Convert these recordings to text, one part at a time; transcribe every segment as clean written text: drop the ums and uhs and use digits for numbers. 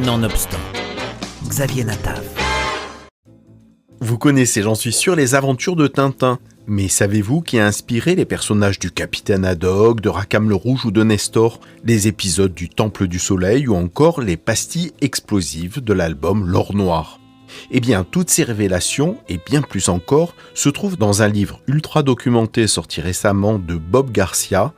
Nonobstant, Xavier Natav. Vous connaissez, j'en suis sûr, les aventures de Tintin. Mais savez-vous qui a inspiré les personnages du Capitaine Haddock, de Rackham le Rouge ou de Nestor, les épisodes du Temple du Soleil ou encore les pastilles explosives de l'album L'Or Noir? Eh bien, toutes ces révélations, et bien plus encore, se trouvent dans un livre ultra documenté sorti récemment de Bob Garcia,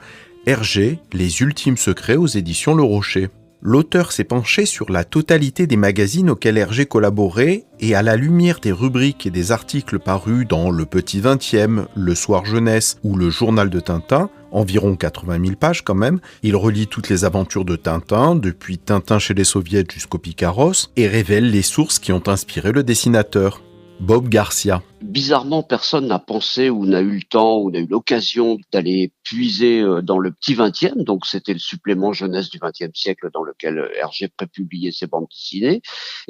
Hergé, Les Ultimes Secrets aux éditions Le Rocher. L'auteur s'est penché sur la totalité des magazines auxquels Hergé collaborait et à la lumière des rubriques et des articles parus dans Le Petit 20e, Le Soir Jeunesse ou Le Journal de Tintin, environ 80 000 pages quand même, il relie toutes les aventures de Tintin, depuis Tintin chez les Soviets jusqu'au Picaros, et révèle les sources qui ont inspiré le dessinateur. Bob Garcia. Bizarrement, personne n'a pensé ou n'a eu le temps ou n'a eu l'occasion d'aller puiser dans le Petit 20e. Donc, c'était le supplément jeunesse du 20e siècle dans lequel Hergé prépubliait ses bandes dessinées.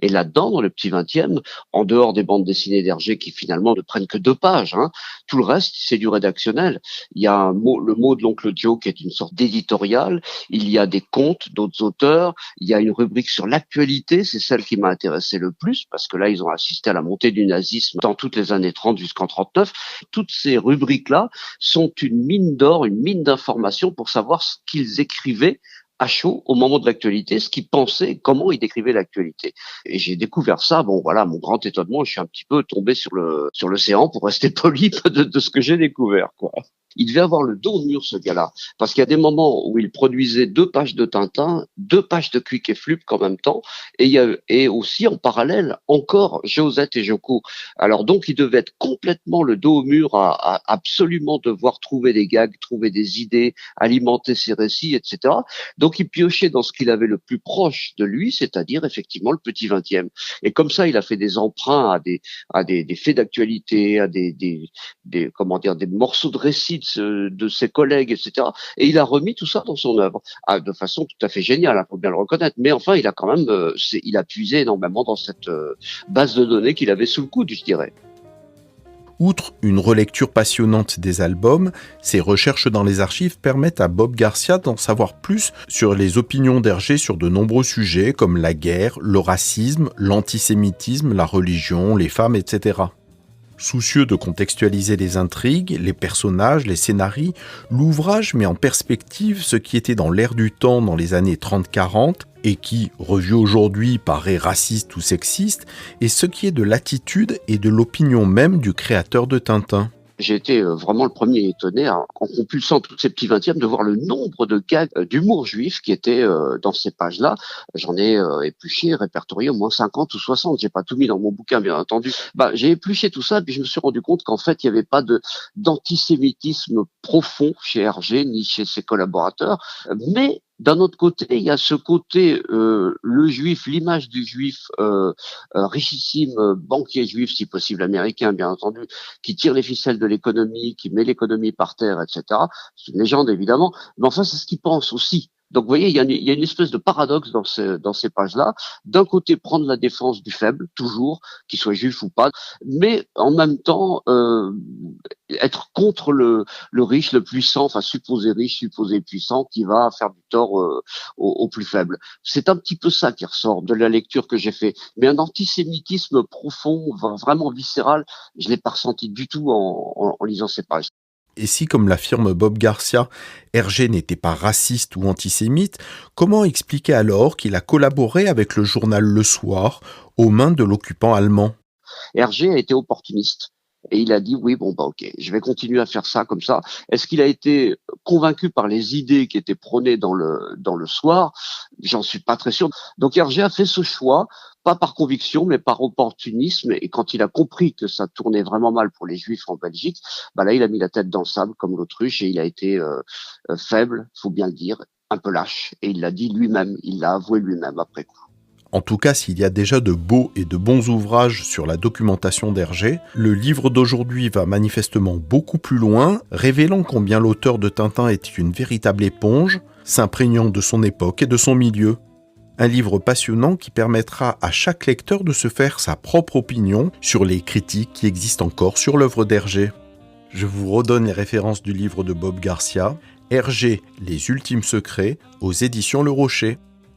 Et là-dedans, dans le Petit 20e, en dehors des bandes dessinées d'Hergé qui finalement ne prennent que 2 pages, tout le reste, c'est du rédactionnel. Il y a le mot de l'oncle Joe qui est une sorte d'éditorial. Il y a des contes d'autres auteurs. Il y a une rubrique sur l'actualité. C'est celle qui m'a intéressé le plus parce que là, ils ont assisté à la montée du nazisme dans toutes les années 30 jusqu'en 39. Toutes ces rubriques-là sont une mine d'or, une mine d'informations pour savoir ce qu'ils écrivaient à chaud au moment de l'actualité, ce qu'ils pensaient, comment ils décrivaient l'actualité. Et j'ai découvert ça, mon grand étonnement, je suis un petit peu tombé sur l'océan pour rester poli de ce que j'ai découvert, quoi. Il devait avoir le dos au mur, ce gars-là, parce qu'il y a des moments où il produisait 2 pages de Tintin, 2 pages de Quick et Flup en même temps, et aussi en parallèle encore Josette et Joko. Alors donc il devait être complètement le dos au mur à absolument devoir trouver des gags, trouver des idées, alimenter ses récits, etc. Donc il piochait dans ce qu'il avait le plus proche de lui, c'est-à-dire effectivement le Petit 20e. Et comme ça, il a fait des emprunts à des faits d'actualité, à des morceaux de récits de ses collègues, etc. Et il a remis tout ça dans son œuvre, de façon tout à fait géniale, faut bien le reconnaître. Mais enfin, il a quand même, il a puisé énormément dans cette base de données qu'il avait sous le coude, je dirais. Outre une relecture passionnante des albums, ses recherches dans les archives permettent à Bob Garcia d'en savoir plus sur les opinions d'Hergé sur de nombreux sujets comme la guerre, le racisme, l'antisémitisme, la religion, les femmes, etc. Soucieux de contextualiser les intrigues, les personnages, les scénarios, l'ouvrage met en perspective ce qui était dans l'air du temps dans les années 30-40 et qui, revu aujourd'hui, paraît raciste ou sexiste, et ce qui est de l'attitude et de l'opinion même du créateur de Tintin. J'ai été vraiment le premier étonné, en compulsant tous ces petits 20e, de voir le nombre de gags d'humour juif qui étaient dans ces pages-là. J'en ai épluché, répertorié au moins 50 ou 60. J'ai pas tout mis dans mon bouquin, bien entendu. J'ai épluché tout ça, puis je me suis rendu compte qu'en fait, il n'y avait pas d'antisémitisme profond chez Hergé, ni chez ses collaborateurs. Mais d'un autre côté, il y a ce côté, le juif, l'image du juif richissime, banquier juif, si possible américain, bien entendu, qui tire les ficelles de l'économie, qui met l'économie par terre, etc. C'est une légende, évidemment, mais enfin, c'est ce qu'il pense aussi. Donc, vous voyez, il y a une espèce de paradoxe dans ces pages-là. D'un côté, prendre la défense du faible, toujours, qu'il soit juif ou pas, mais en même temps, être contre le riche, le puissant, enfin supposé riche, supposé puissant, qui va faire du tort aux plus faibles. C'est un petit peu ça qui ressort de la lecture que j'ai fait. Mais un antisémitisme profond, vraiment viscéral, je l'ai pas ressenti du tout en lisant ces pages. Et si, comme l'affirme Bob Garcia, Hergé n'était pas raciste ou antisémite, comment expliquer alors qu'il a collaboré avec le journal Le Soir aux mains de l'occupant allemand ? Hergé a été opportuniste. Et il a dit oui, ok, je vais continuer à faire ça comme ça. Est-ce qu'il a été convaincu par les idées qui étaient prônées dans le Soir? J'en suis pas très sûr. Donc Hergé a fait ce choix, pas par conviction, mais par opportunisme. Et quand il a compris que ça tournait vraiment mal pour les Juifs en Belgique, là il a mis la tête dans le sable comme l'autruche et il a été faible, faut bien le dire, un peu lâche. Et il l'a dit lui-même, il l'a avoué lui-même après coup. En tout cas, s'il y a déjà de beaux et de bons ouvrages sur la documentation d'Hergé, le livre d'aujourd'hui va manifestement beaucoup plus loin, révélant combien l'auteur de Tintin est une véritable éponge, s'imprégnant de son époque et de son milieu. Un livre passionnant qui permettra à chaque lecteur de se faire sa propre opinion sur les critiques qui existent encore sur l'œuvre d'Hergé. Je vous redonne les références du livre de Bob Garcia, Hergé, Les Ultimes Secrets, aux éditions Le Rocher.